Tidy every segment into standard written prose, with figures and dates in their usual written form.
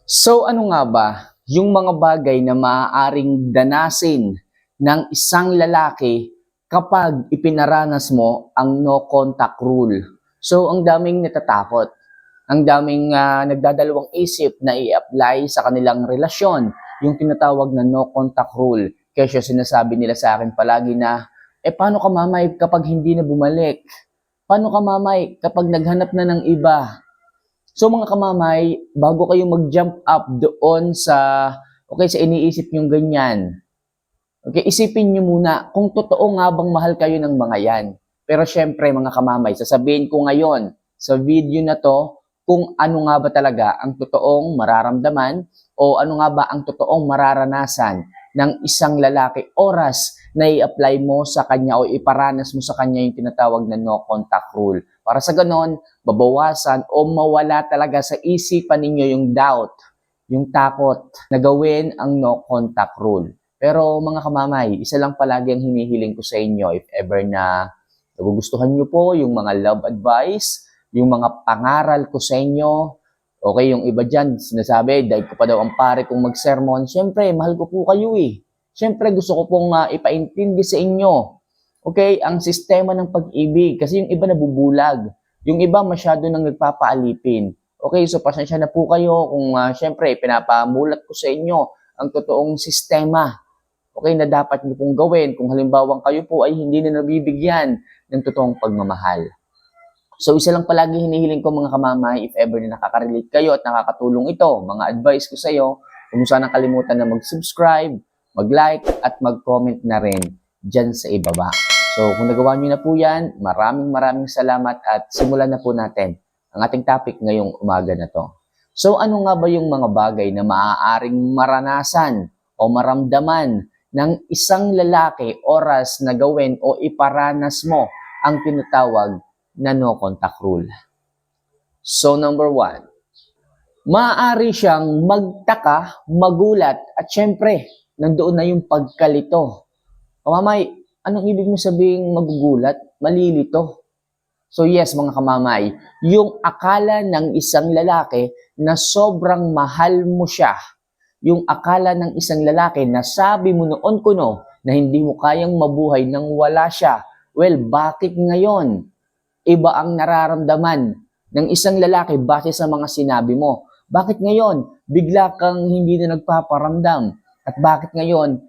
So ano nga ba yung mga bagay na maaaring danasin ng isang lalaki kapag ipinaranas mo ang no contact rule? So ang daming natatakot, ang daming nagdadalawang isip na i-apply sa kanilang relasyon yung tinatawag na no contact rule. Kasi sinasabi nila sa akin palagi na, paano ka mamay kapag hindi na bumalik? Paano ka mamay kapag naghanap na ng iba? So mga kamamay, bago kayo mag-jump up doon sa iniisip nyong ganyan, okay, isipin nyo muna kung totoo nga bang mahal kayo ng mga yan. Pero syempre mga kamamay, sasabihin ko ngayon sa video na to kung ano nga ba talaga ang totoong mararamdaman o ano nga ba ang totoong mararanasan ng isang lalaki oras na i-apply mo sa kanya o iparanas mo sa kanya yung tinatawag na no contact rule. Para sa ganon, babawasan o mawala talaga sa isipan ninyo yung doubt, yung takot na gawin ang no contact rule. Pero mga kamamay, isa lang palagi ang hinihiling ko sa inyo if ever na nagugustuhan nyo po yung mga love advice, yung mga pangaral ko sa inyo. Okay, yung iba dyan, sinasabi, dahil ko pa daw ang pare kong mag-sermon. Siyempre, mahal ko po kayo eh. Siyempre, gusto ko pong ipaintindi sa inyo. Okay, ang sistema ng pag-ibig. Kasi yung iba nabubulag. Yung iba masyado nang nagpapaalipin. Okay, so pasensya na po kayo kung siyempre, pinapamulat ko sa inyo ang totoong sistema. Okay, na dapat niyo pong gawin kung halimbawa kayo po ay hindi na nabibigyan ng totoong pagmamahal. So isa lang palagi hinihiling ko mga kamamay, if ever na nakaka-relate kayo at nakakatulong ito, mga advice ko sa iyo, kung sana kalimutan na mag-subscribe, mag-like at mag-comment na rin dyan sa ibaba. So kung nagawa niyo na po yan, maraming salamat at simulan na po natin ang ating topic ngayong umaga na to. So ano nga ba yung mga bagay na maaaring maranasan o maramdaman ng isang lalaki oras na gawin o iparanas mo ang tinatawag na no contact rule? So number 1, maaari siyang magtaka, magulat, at syempre, nandoon na yung pagkalito. Kamamay, anong ibig mo sabihin magugulat? Malilito. So yes, mga kamamay, yung akala ng isang lalaki na sobrang mahal mo siya, yung akala ng isang lalaki na sabi mo noon kuno na hindi mo kayang mabuhay nang wala siya, well, bakit ngayon iba ang nararamdaman ng isang lalaki base sa mga sinabi mo? Bakit ngayon bigla kang hindi na nagpaparamdam? At bakit ngayon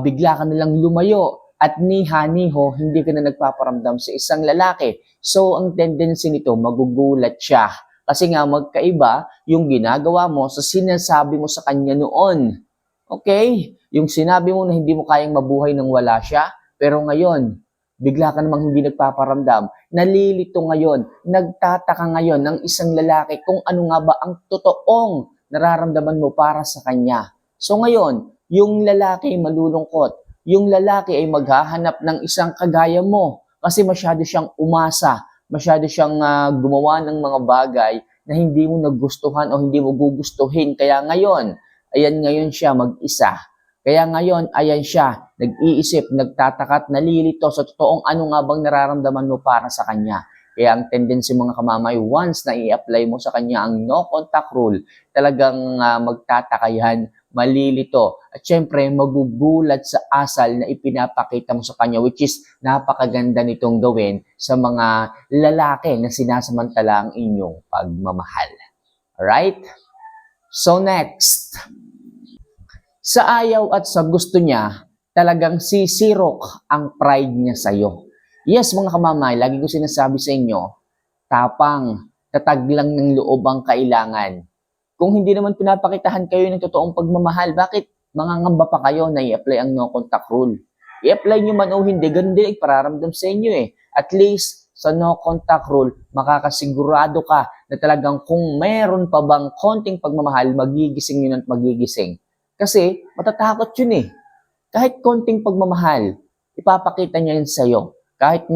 bigla ka nalang lumayo at niha-niho hindi ka na nagpaparamdam sa isang lalaki? So ang tendency nito, magugulat siya. Kasi nga magkaiba yung ginagawa mo sa sinasabi mo sa kanya noon. Okay? Yung sinabi mo na hindi mo kayang mabuhay nang wala siya, pero ngayon, bigla ka namang hindi nagpaparamdam, nalilito ngayon, nagtataka ngayon ng isang lalaki kung ano nga ba ang totoong nararamdaman mo para sa kanya. So ngayon, yung lalaki ay malulungkot, yung lalaki ay maghahanap ng isang kagaya mo kasi masyado siyang umasa, masyado siyang gumawa ng mga bagay na hindi mo nagustuhan o hindi mo gugustuhin. Kaya ngayon, ayan ngayon siya mag-isa. Kaya ngayon, ayan siya, nag-iisip, nagtataka at nalilito sa totoong ano nga bang nararamdaman mo para sa kanya. Kaya ang tendency mga kamamay, once na i-apply mo sa kanya ang no contact rule, talagang magtataka yan, malilito. At syempre, magugulat sa asal na ipinapakita mo sa kanya, which is napakaganda nitong gawin sa mga lalaki na sinasamantala ang inyong pagmamahal. Alright? So next, sa ayaw at sa gusto niya, talagang sisirok ang pride niya sa'yo. Yes, mga kamamay, lagi ko sinasabi sa inyo, tapang, tatag lang ng loob ang kailangan. Kung hindi naman pinapakitahan kayo ng totoong pagmamahal, bakit mangangamba pa kayo na i-apply ang no contact rule? I-apply nyo man o hindi, ganun din ipararamdam sa inyo eh. At least, sa no contact rule, makakasigurado ka na talagang kung meron pa bang konting pagmamahal, magigising yun at magigising. Kasi matatakot yun eh. Kahit konting pagmamahal, ipapakita niya yun sa'yo. Kahit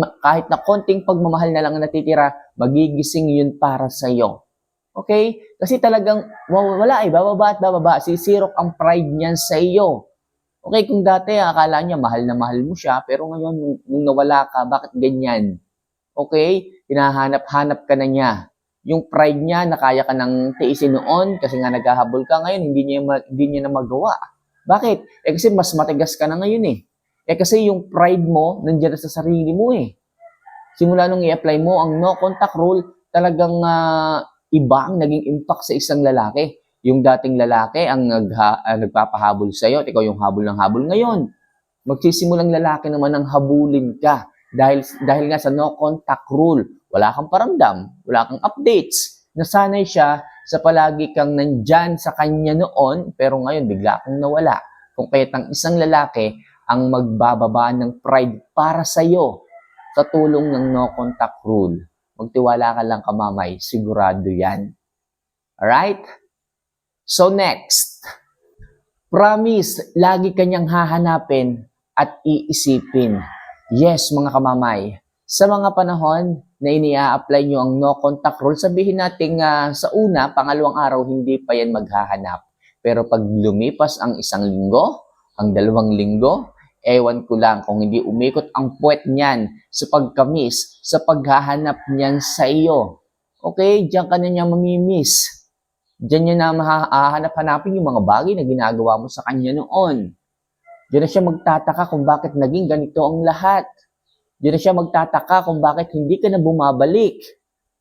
na konting pagmamahal na lang ang natitira, magigising yun para sa'yo. Okay? Kasi talagang wala eh, bababa at bababa. Sisirok ang pride niyan sa iyo. Okay, kung dati akala niya mahal na mahal mo siya, pero ngayon nung nawala ka, bakit ganyan? Okay? Hinahanap-hanap ka na niya. Yung pride niya na kaya ka nang tiisin noon kasi nga naghahabol ka ngayon, hindi niya na magawa. Bakit? Kasi mas matigas ka na ngayon eh. Kasi yung pride mo, nandiyan na sa sarili mo eh. Simula nung i-apply mo ang no contact rule, talagang iba ang naging impact sa isang lalaki. Yung dating lalaki ang nagpapahabol sa'yo at ikaw yung habol ng habol ngayon. Magsisimulang lalaki naman ang habulin ka dahil nga sa no contact rule. Wala kang paramdam, wala kang updates. Nasanay siya sa palagi kang nandyan sa kanya noon, pero ngayon bigla kang nawala. Kung kaya't ang isang lalaki ang magbababa ng pride para sa'yo sa tulong ng no contact rule. Magtiwala ka lang kamamay, sigurado yan. Alright? So next, promise, lagi kanyang hahanapin at iisipin. Yes, mga kamamay, sa mga panahon na ini-apply nyo ang no contact rule, sabihin natin sa una, pangalawang araw, hindi pa yan maghahanap. Pero pag lumipas ang 1 linggo, ang 2 linggo, ewan ko lang kung hindi umikot ang puwet niyan sa pagkamis, sa paghahanap niyan sa iyo. Okay, diyan ka na niya mamimiss. Diyan niya na mahahanap-hanapin yung mga bagay na ginagawa mo sa kanya noon. Diyan na siya magtataka kung bakit naging ganito ang lahat. Diyan na siya magtataka kung bakit hindi ka na bumabalik.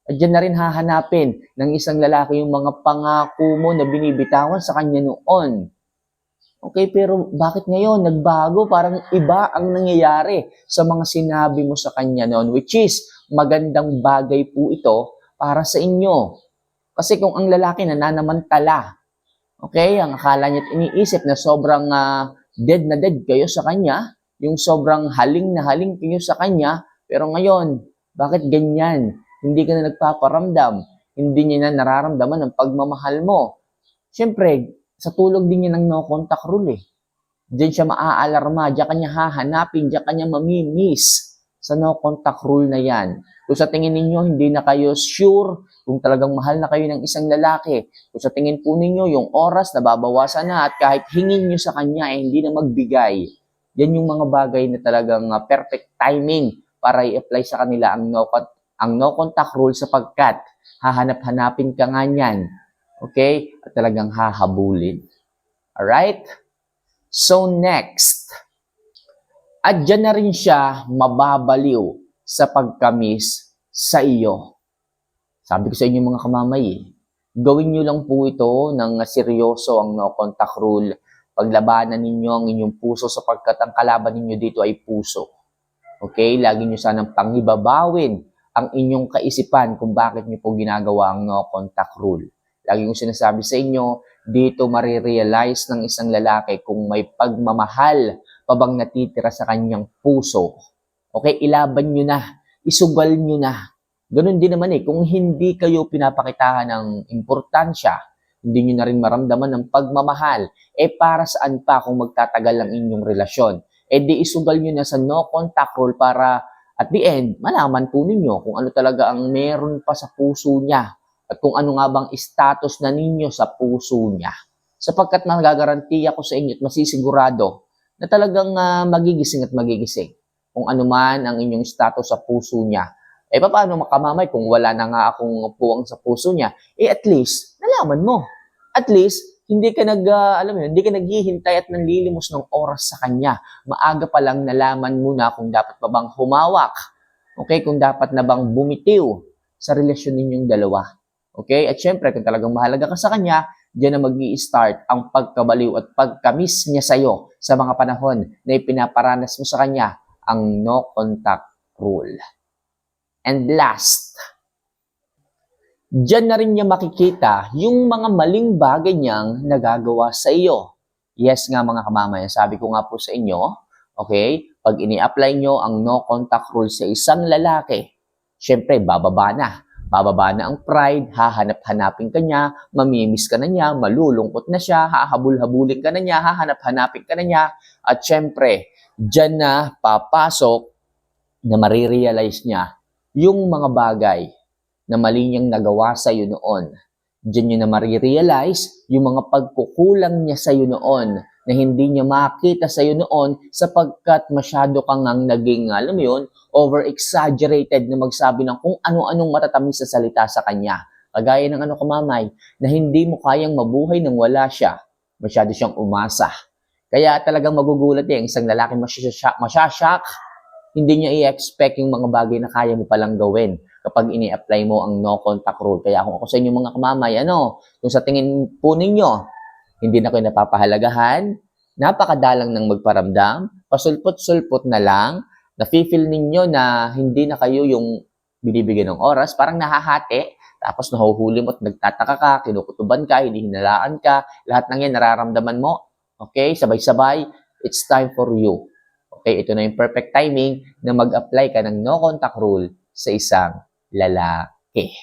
At diyan na rin hahanapin ng isang lalaki yung mga pangako mo na binibitawan sa kanya noon. Okay, pero bakit ngayon nagbago? Parang iba ang nangyayari sa mga sinabi mo sa kanya noon, which is magandang bagay po ito para sa inyo. Kasi kung ang lalaki nananamantala, okay, ang akala niya at iniisip na sobrang dead na dead kayo sa kanya, yung sobrang haling na haling kayo sa kanya, pero ngayon, bakit ganyan? Hindi ka na nagpaparamdam, hindi niya na nararamdaman ang pagmamahal mo. Siyempre, sa tulog din niya ng no contact rule eh. Diyan siya maaalarma, diyan kanya hahanapin, diyan kanya mamimiss sa no contact rule na yan. Kung sa tingin ninyo, hindi na kayo sure kung talagang mahal na kayo ng isang lalaki. Kung sa tingin po ninyo, yung oras nababawasan na at kahit hingin nyo sa kanya, hindi na magbigay. Yan yung mga bagay na talagang perfect timing para i-apply sa kanila ang no contact rule sapagkat hahanap-hanapin ka nga niyan. Okay? At talagang hahabulin. Alright? So next, at dyan na rin siya mababaliw sa pagkamis sa iyo. Sabi ko sa inyo mga kamamay, gawin nyo lang po ito ng seryoso ang no contact rule. Paglabanan ninyo ang inyong puso sapagkat ang kalaban ninyo dito ay puso. Okay? Lagi nyo sanang pangibabawin ang inyong kaisipan kung bakit nyo po ginagawa ang no contact rule. Lagi kong sinasabi sa inyo, dito marirealize ng isang lalaki kung may pagmamahal pa bang natitira sa kanyang puso. Okay, ilaban nyo na, isugal nyo na. Ganun din naman kung hindi kayo pinapakitahan ng importansya, hindi nyo na rin maramdaman ng pagmamahal, para saan pa kung magtatagal ang inyong relasyon? Di isugal nyo na sa no contact rule para at the end, malaman po ninyo kung ano talaga ang meron pa sa puso niya at kung ano nga bang status na ninyo sa puso niya. Sapagkat magagarantiya ko sa inyo at masisigurado na talagang magigising at magigising kung ano man ang inyong status sa puso niya. Paano makamamay kung wala na nga akong puwang sa puso niya? At least, nalaman mo. At least, hindi ka hindi ka naghihintay at nanlilimos ng oras sa kanya. Maaga pa lang nalaman mo na kung dapat pa bang humawak. Okay, kung dapat na bang bumitiw sa relasyon ninyong dalawa. Okay, at syempre, kung talagang mahalaga ka sa kanya, diyan na mag-i-start ang pagkabaliw at pagkamis niya sa'yo sa mga panahon na ipinaparanas mo sa kanya ang no contact rule. And last, diyan na rin niya makikita yung mga maling bagay niyang nagagawa sa iyo. Yes nga mga kamamayan, sabi ko nga po sa inyo, okay, pag ini-apply nyo ang no contact rule sa isang lalaki, syempre bababa na. Bababa na ang pride, hahanap-hanapin ka niya, mamimiss ka na niya, malulungkot na siya, hahabul-habulin ka na niya, hahanap-hanapin ka na niya, at syempre, diyan na papasok na marirealize niya yung mga bagay na mali niyang nagawa sa iyo noon. Diyan niyo na marirealize yung mga pagkukulang niya sa iyo noon na hindi niya makita sa iyo noon sapagkat masyado kang naging, alam mo yun, over-exaggerated na magsabi ng kung ano-anong matatamis sa salita sa kanya. Kagaya ng kamamay, na hindi mo kayang mabuhay nang wala siya. Masyado siyang umasa. Kaya talagang magugulat ang isang lalaki masyashock. Hindi niya i-expect yung mga bagay na kaya mo palang gawin kapag ini-apply mo ang no contact rule. Kaya kung ako sa inyo mga kamamay, kung sa tingin po ninyo, hindi na kayo napapahalagahan, napakadalang ng magparamdam, pasulpot-sulpot na lang, nafe-feel ninyo na hindi na kayo yung binibigyan ng oras, parang nahahati, tapos nahuhuli mo at nagtataka ka, kinukutuban ka, hindi hinalaan ka, lahat ng yan nararamdaman mo, okay, sabay-sabay, it's time for you. Okay, ito na yung perfect timing na mag-apply ka ng no contact rule sa isang lalaki.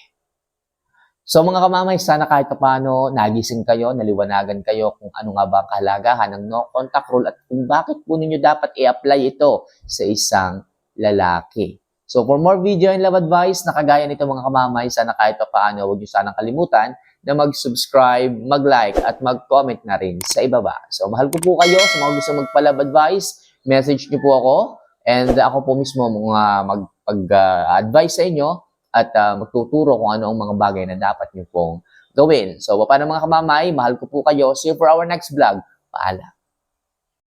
So mga kamamay, sana kahit paano nagising kayo, naliwanagan kayo kung ano nga ba ang kahalagahan ng no contact rule at kung bakit po ninyo dapat i-apply ito sa isang lalaki. So for more video and love advice na kagaya nito mga kamamay, sana kahit paano huwag niyo sanang kalimutan na mag-subscribe, mag-like at mag-comment na rin sa ibaba. So mahal ko po kayo, sa mga gusto magpa-love advice, message niyo po ako and ako po mismo mag-advise sa inyo at magtuturo kung ano ang mga bagay na dapat niyo pong gawin. So, paano mga kamamay, mahal ko po kayo. See you for our next vlog. Paalam.